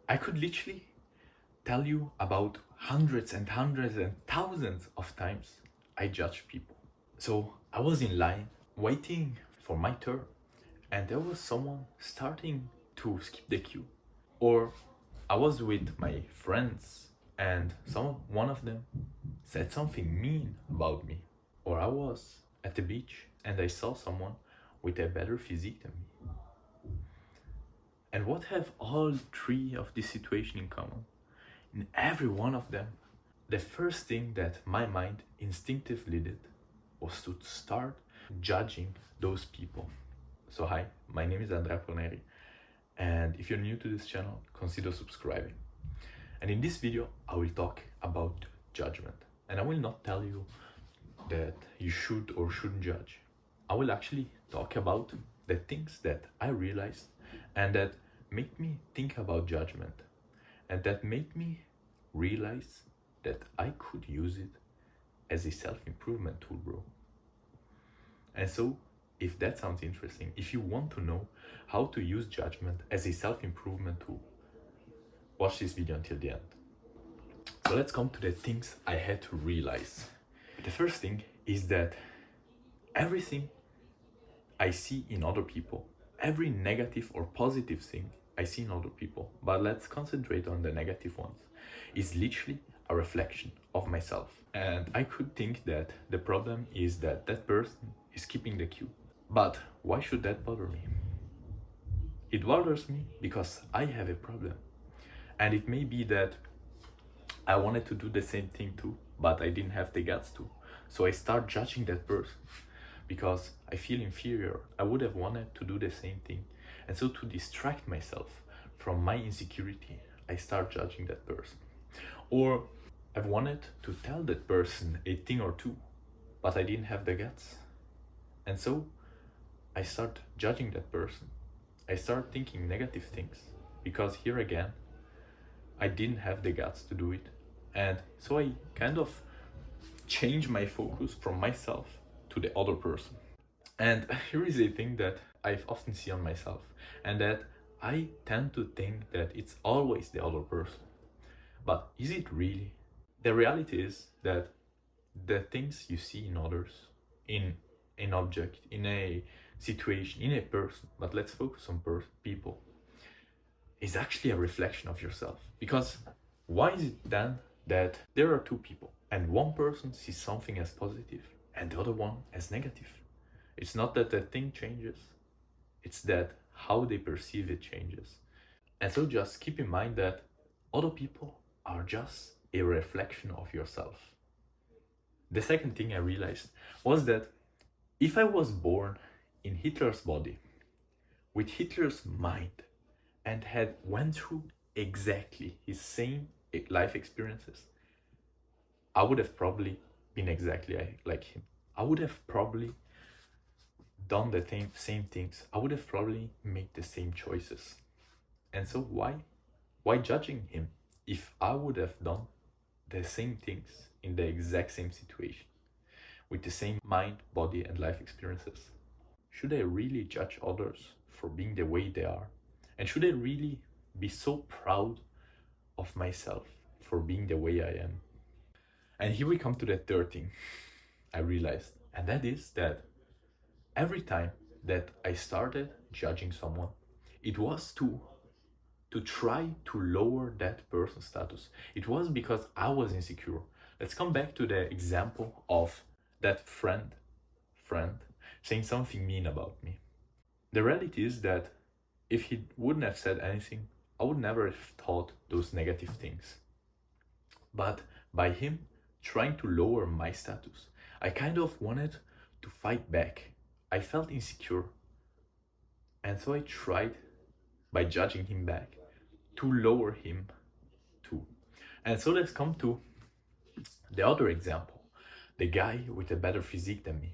I could literally tell you about hundreds and hundreds and thousands of times I judge people. So I was in line waiting for my turn, and there was someone starting to skip the queue. Or I was with my friends and one of them said something mean about me. Or I was at the beach and I saw someone with a better physique than me. And what have all three of these situations in common? In every one of them, the first thing that my mind instinctively did was to start judging those people. So hi, my name is Andrea Forneri, and if you're new to this channel, consider subscribing. And in this video, I will talk about judgment. And I will not tell you that you should or shouldn't judge. I will actually talk about the things that I realized and that make me think about judgment, and that made me realize that I could use it as a self-improvement tool, bro. And so, if that sounds interesting, if you want to know how to use judgment as a self-improvement tool, watch this video until the end. So let's come to the things I had to realize. The first thing is that everything I see in other people, every negative or positive thing I see in other people, but let's concentrate on the negative ones, is literally a reflection of myself. And I could think that the problem is that that person is skipping the queue. But why should that bother me? It bothers me because I have a problem. And it may be that I wanted to do the same thing too, but I didn't have the guts to. So I start judging that person because I feel inferior. I would have wanted to do the same thing. And so to distract myself from my insecurity, I start judging that person. Or I've wanted to tell that person a thing or two, but I didn't have the guts. And so I start judging that person. I start thinking negative things because here again, I didn't have the guts to do it. And so I kind of change my focus from myself to the other person. And here is a thing that I've often seen on myself, and that I tend to think that it's always the other person. But is it really? The reality is that the things you see in others, in an object, in a situation, in a person, but let's focus on people, is actually a reflection of yourself. Because why is it then that there are two people and one person sees something as positive and the other one as negative? It's not that the thing changes, it's that how they perceive it changes. And so just keep in mind that other people are just a reflection of yourself. The second thing I realized was that if I was born in Hitler's body, with Hitler's mind, and had went through exactly his same life experiences, I would have probably been exactly like him. I would have probably done the same things. I would have probably made the same choices. And so why judging him if I would have done the same things in the exact same situation with the same mind, body, and life experiences? Should I really judge others for being the way they are? And should I really be so proud of myself for being the way I am? And here we come to the third thing I realized, and that is that every time that I started judging someone, it was to try to lower that person's status. It was because I was insecure. Let's come back to the example of that friend saying something mean about me. The reality is that if he wouldn't have said anything, I would never have thought those negative things. But by him trying to lower my status, I kind of wanted to fight back. I felt insecure. And so I tried, by judging him back, to lower him too. And so let's come to the other example, the guy with a better physique than me.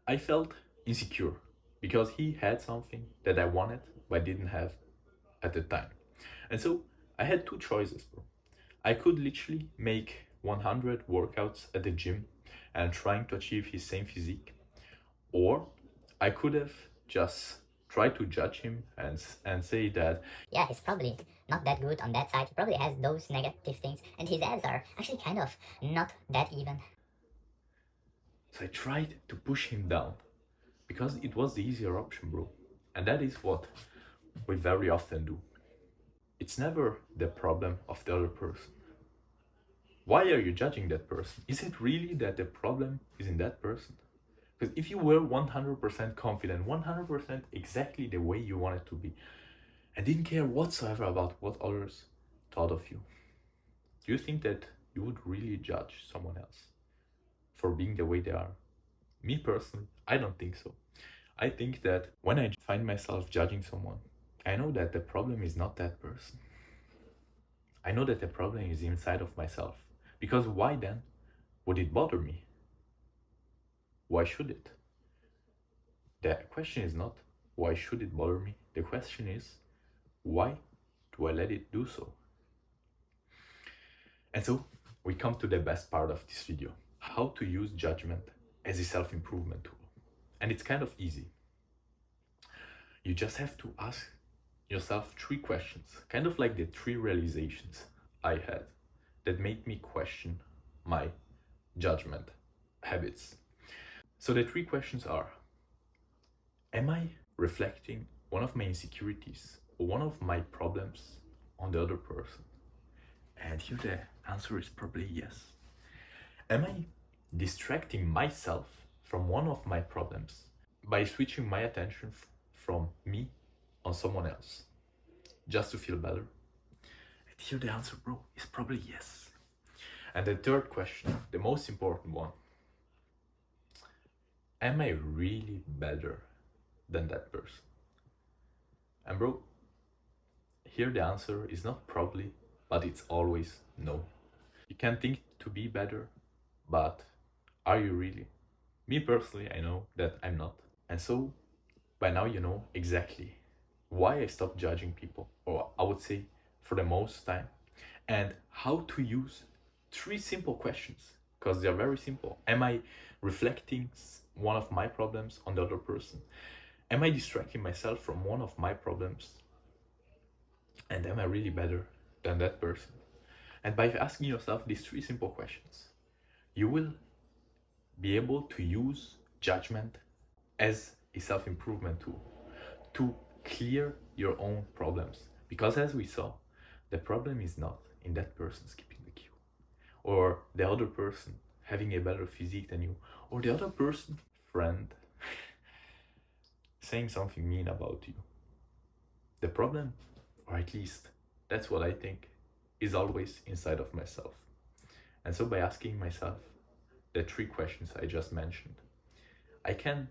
I felt insecure because he had something that I wanted but didn't have at the time. And so I had two choices, bro. I could literally make 100 workouts at the gym and trying to achieve his same physique, or I could have just try to judge him and say that, yeah, he's probably not that good on that side. He probably has those negative things, and his ads are actually kind of not that even. so I tried to push him down because it was the easier option, bro. And that is what we very often do. It's never the problem of the other person. Why are you judging that person? Is it really that the problem is in that person? Because if you were 100% confident, 100% exactly the way you wanted to be, and didn't care whatsoever about what others thought of you, do you think that you would really judge someone else for being the way they are? Me personally, I don't think so. I think that when I find myself judging someone, I know that the problem is not that person. I know that the problem is inside of myself. Because why then would it bother me? Why should it? The question is not why should it bother me? The question is why do I let it do so? And so we come to the best part of this video, how to use judgment as a self-improvement tool. And it's kind of easy. You just have to ask yourself 3 questions, kind of like the 3 realizations I had that made me question my judgment habits. So the 3 questions are, am I reflecting one of my insecurities or one of my problems on the other person? And here the answer is probably yes. Am I distracting myself from one of my problems by switching my attention from me on someone else just to feel better? And here the answer, bro, is probably yes. And the third question, the most important one, am I really better than that person? And bro, here the answer is not probably, but it's always no. You can think to be better, but are you really? Me personally, I know that I'm not. And so by now you know exactly why I stopped judging people, or I would say for the most time, and how to use 3 simple questions, because they're very simple. Am I reflecting one of my problems on the other person? Am I distracting myself from one of my problems? And am I really better than that person? And by asking yourself these 3 simple questions, you will be able to use judgment as a self-improvement tool to clear your own problems. Because as we saw, the problem is not in that person skipping the queue, or the other person having a better physique than you, or the other person, friend, saying something mean about you. The problem, or at least that's what I think, is always inside of myself. And so by asking myself the 3 questions I just mentioned, I can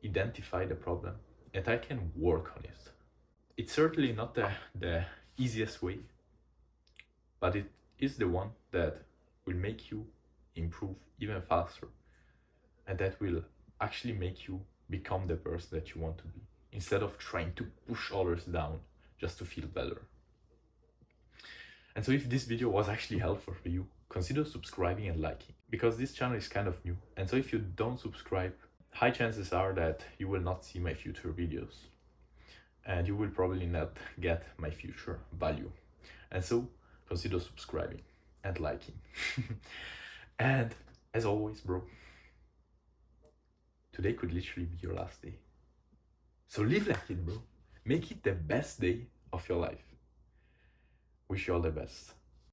identify the problem and I can work on it. It's certainly not the easiest way, but it is the one that will make you improve even faster, and that will actually make you become the person that you want to be, instead of trying to push others down just to feel better. And so if this video was actually helpful for you, consider subscribing and liking, because this channel is kind of new. And so if you don't subscribe, high chances are that you will not see my future videos, and you will probably not get my future value. And so consider subscribing and liking. And as always, bro, today could literally be your last day. So live like it, bro. Make it the best day of your life. Wish you all the best.